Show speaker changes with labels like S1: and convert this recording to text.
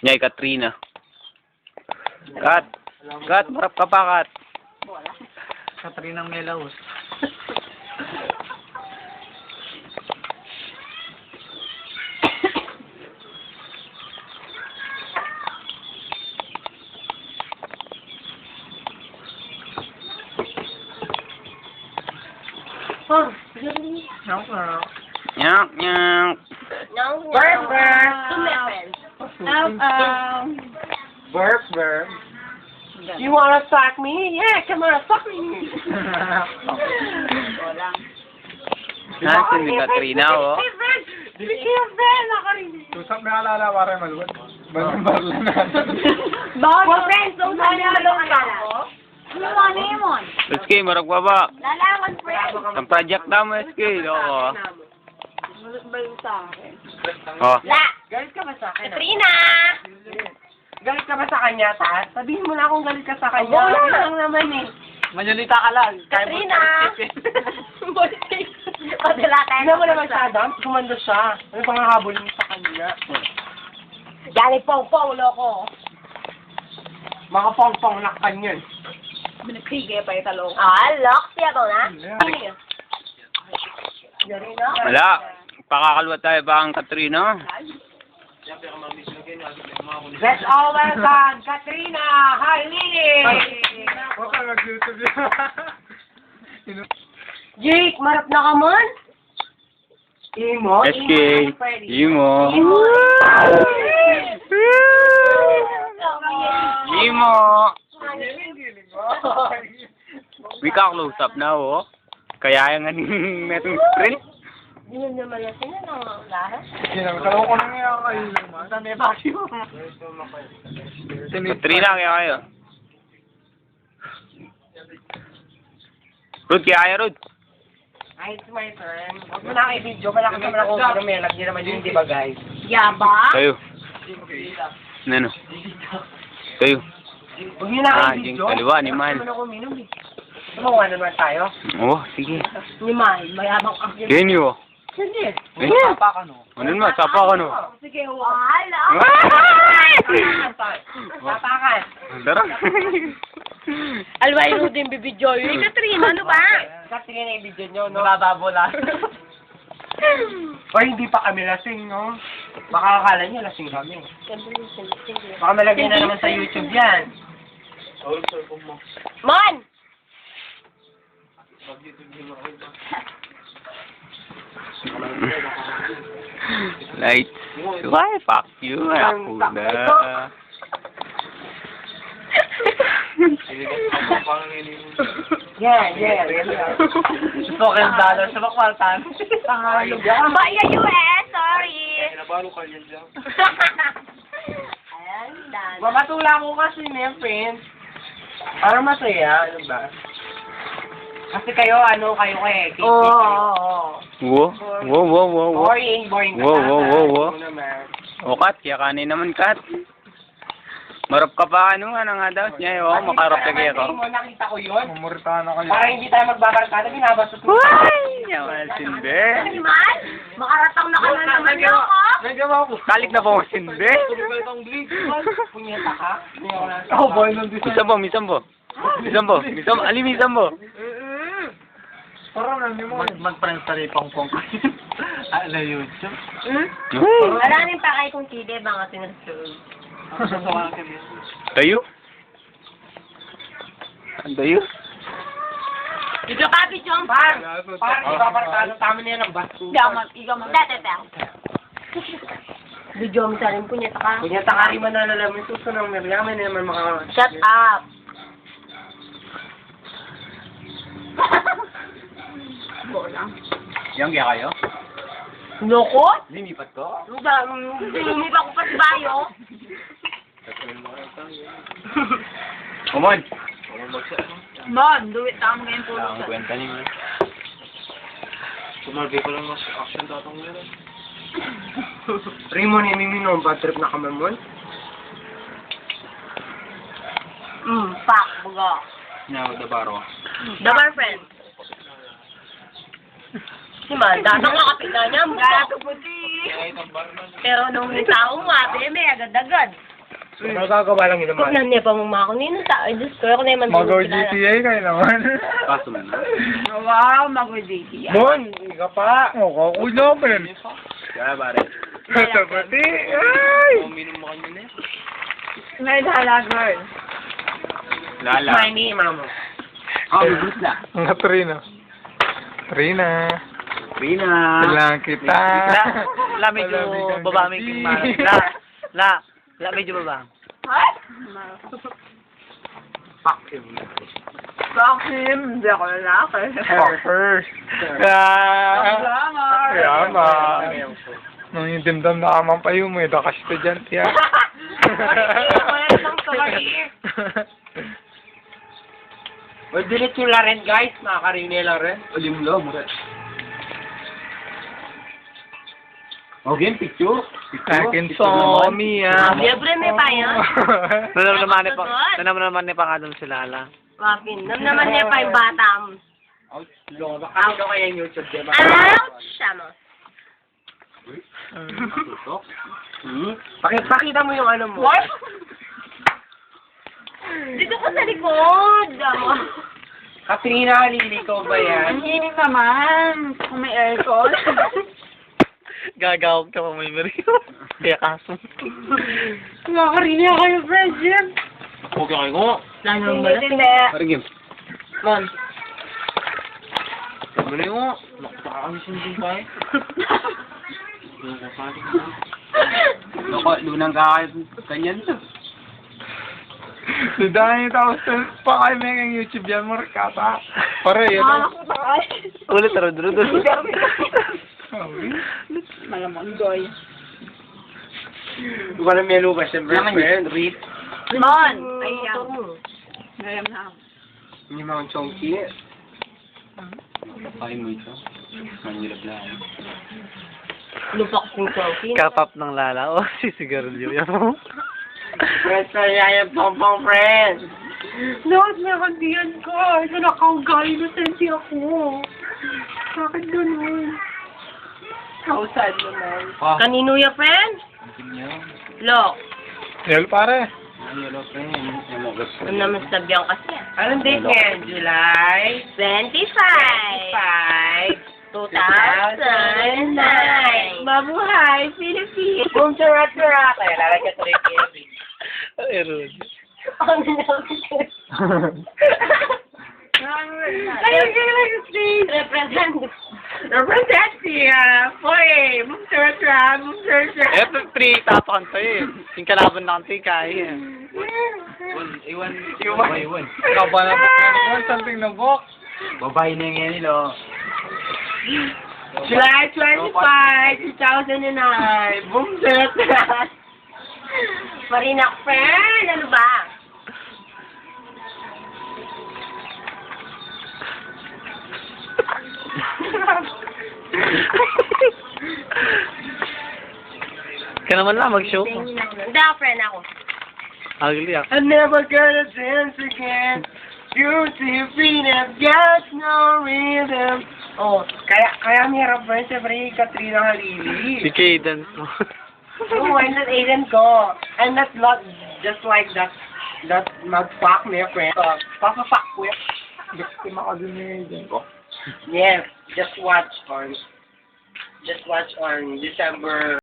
S1: Nyay, Katrina. Kat! Kat, marap ka pa, Kat.
S2: Katrina Melaus.
S3: Oh,
S1: Nyak, nyak.
S3: Burp, burp. To my friends.
S2: Burp, burp.
S3: You wanna suck me? Yeah, come on, suck me.
S1: Nasaan ni Katrina, oh?
S2: Susap na alala, parang maluwag. Barla na.
S3: Well, friends, don't tell me alone ka. Ano yun?
S1: SK, marap ka ba?
S3: Lalaman, friends.
S1: Ang project na mo, SK. Oo.
S3: Balik sa akin.
S1: Oh.
S3: La! Galit ka ba sa akin? Katrina! Galit ka ba sa kanya, Tat? Sabihin mo na kung galit ka sa kanya. Wala lang naman eh.
S2: Manyalita ka lang.
S3: Katrina! O, dila tayo. Tignan mo naman siya, Adam. Kumando siya. Ano pang hahabulin mo sa kanya? Galit pong-pong, loko. Mga pong-pong na kanyan.
S4: Binagkige pa yung talong.
S3: Ah, lock siya ko na. Yari na.
S1: Wala. Pakakalwa tayo ba ang Katrina?
S3: Let's all welcome Katrina! Hi, Lily!
S2: Huwag ka mag-YouTube yun.
S3: Jake, marap na ka man? Imo?
S1: SK, Imo. Imo. We ka close up na, oh. Kaya yung metong sprint.
S3: Hindi naman yan. Sino nang lahat?
S2: Sinagkalaw ko na nga kayo naman.
S3: Sa may bakyo.
S1: Katrina, kaya kayo. Rod, kaya kayo, Rod.
S3: Ay, it's my turn. Huwag mo na i-video. Malaki naman ako kung may alam niyo naman yun, di ba, guys?
S4: Yaba?
S1: Kayo. Ano? Kayo.
S3: Huwag niyo na
S1: Ah,
S3: i-video.
S1: yung kaliwa, ni Man.
S3: Ano ako uminom eh. Tumawa naman tayo.
S1: Oh, sige.
S3: Ni Man, mayabang ang
S1: Kenny, oh.
S3: Sige.
S1: Eh,
S2: Papa ka no.
S1: ano naman, sapa ka, no?
S3: Sige, wala. Tapakan.
S1: Tara.
S3: Alway mo din bibidyo yun. Katrina, ano ba? Katrina na i-video nyo, no?
S2: Nababola.
S3: O hindi pa kami lasing, no? Baka akala nyo lasing kami. Baka malagay na naman sa YouTube yan. Mon!
S1: Lights. Why, fuck you. Ako na.
S3: Yan.
S2: Gusto ko yung dollar sa bakwartan.
S3: Pangalog yan.
S4: Baya US, sorry.
S2: Nabalo ka yan dyan.
S4: Ayan, done.
S3: Mamatula ko kasi niya, friends. Para masaya, ano ba? Kasi kayo eh. Oo.
S1: Wow.
S3: Boring ka
S1: Wow.
S3: Ano naman?
S1: O, Kat, kaya kanin naman, Kat. Marap ka pa, ano nga na nga daw niya, oh. Makarap na kaya ko.
S3: Nakita ko yun.
S2: Mumurita na kayo.
S3: Para hindi tayo magbabarkada, binabasot mo.
S1: Ay! Yaman, sindi.
S4: Man, makaratang na ka na naman ako.
S2: Nagawa ko.
S1: Kalik na po, sindi.
S3: Punyeta ka? Hindi ako na.
S2: Oh, boy, nung
S1: Misambo. Misambo.
S2: Parang ano mo. Mag-friends sa ripong-pong kayo. Ala YouTube.
S3: Maraming pa kayo kung kide, mga sinusunod.
S1: Tayo? Tayo?
S4: Video copy, Chong.
S3: Parang ibabarkada, tama na yan ang basto.
S4: Ikaw mag.
S3: Video mo sa rin, punyeta ka. Punyeta ka rin manalalaman, susunod ng Miriam, naman mga...
S4: Shut up.
S1: Yang kaya kayo?
S3: Loko?
S1: Linipat ko?
S3: Hindi pa ko pa si Bayo.
S1: Come on.
S4: Mon, do it down ngayon po.
S1: Wala akong kwenta niyo.
S2: Sumalbi ko lang mas action tatang meron.
S3: Raymond, iminom, bad trip na kami mo.
S4: Fuck, buga.
S1: Now, the baro.
S4: Dabar friend.
S3: Si Man, datang kakapit na niya.
S4: Gato puti. Pero nung tao mo, may agad-agad.
S3: Nagagawa lang yun
S4: Kung
S3: naman.
S4: nandiyan pa mong mga kunino tao, Diyos ko, ako naman
S2: Magaw GTA kayo naman.
S1: Paso na.
S4: Wow, mag-JT.
S3: Mon, hindi ka pa.
S2: Oo, kulo pa yun.
S1: Kaya pare.
S2: Kasabati. Ay!
S4: May dala, girl.
S1: Lala.
S3: Money, mama.
S2: Nga Trina. Trina.
S1: Rina.
S2: Kailangan kita.
S5: La, medyo
S2: Malamigan
S5: baba
S2: gabi.
S5: may La, medyo baba.
S4: What?
S3: Fuck him.
S4: Bakit? Hindi ako lalaki.
S2: Fuckers. Yama. Nung yung dimdam na amang payo mo, ito ka estudyante yan.
S4: Wala namang sorry.
S3: Well, delete yung Laren, guys. Makakarinig lang rin.
S1: Ulim lo, mura. Okay, picture.
S2: Akin so, Mia.
S4: Siyempre may payo.
S5: Naman ni pa nga doon si Lala.
S4: Wapin. Naman niya pa yung batam.
S3: Lolo, kanino kaya yung YouTube, diba?
S4: Ouch! Ano?
S3: Pakita mo yung ano mo.
S4: What? Dito ko sa likod.
S3: Katrina, lilikaw ba yan?
S4: Ang hinig naman. Kung may aircon.
S5: Gagawag ka pa may meriyo. Kaya kaso.
S3: Makakarinig kayo, friendship.
S1: Okay kayo ko.
S4: Lalo ba? Hindi.
S1: Parigim.
S3: Mon.
S1: Ano yung nakakamisin din ba eh? Loko, lunang kahit kanyan to.
S2: Dahil tapos pa kayo may YouTube yan, Markata. Pare, yan.
S5: Ulit, taro.
S4: Malamang goy.
S3: Kung ano may lugas, siyempre, friend, read.
S4: Mon! Ayan. Ngayon na.
S3: Hindi mga chonky.
S1: Kain mo ito. Manirap lang.
S4: Lupak kong trophy.
S5: Kapap ng Lala. O, sisigarilyo yan.
S3: Friends, kaya yung pong friends.
S4: Lahat na kandiyan ko. Ito nakaugali na senti ako. Bakit ganun? How sad naman. Kanino ya, friend? Look.
S2: Yel, pare.
S4: Ano naman sabihan kasi?
S3: Anong date ngayon? July
S4: 25, 2009. Mabuhay, Philippines!
S3: Boom, charat. Kaya lalagyan ko rin yung
S5: Erod.
S4: Ano naman? Represent siya. Hoy, boom, charat.
S5: Eto, pre, tapakan sa'yo eh. Yung kalaban na kantay, kaya eh.
S1: Iwan.
S2: Kaba na book na naman, something na book.
S1: Babae na yan nilo.
S3: July 25, 2009. Boom, charat.
S4: Marinak friend, ano ba?
S5: Ka naman lang, mag-show ko.
S4: Hindi ako friend ako.
S5: Ugly ah.
S3: I'm never gonna dance again. Beauty Venus got no rhythm. Oh, kaya mahirap friends, siyempre Katrina Halili.
S5: Si Cadence mo.
S3: No, I'm not Aiden ko. I'm not just like that mag-fuck me, friend. Papa-fuck ko yan.
S2: Biktima ka din ni Aiden.
S3: Yes, just watch on December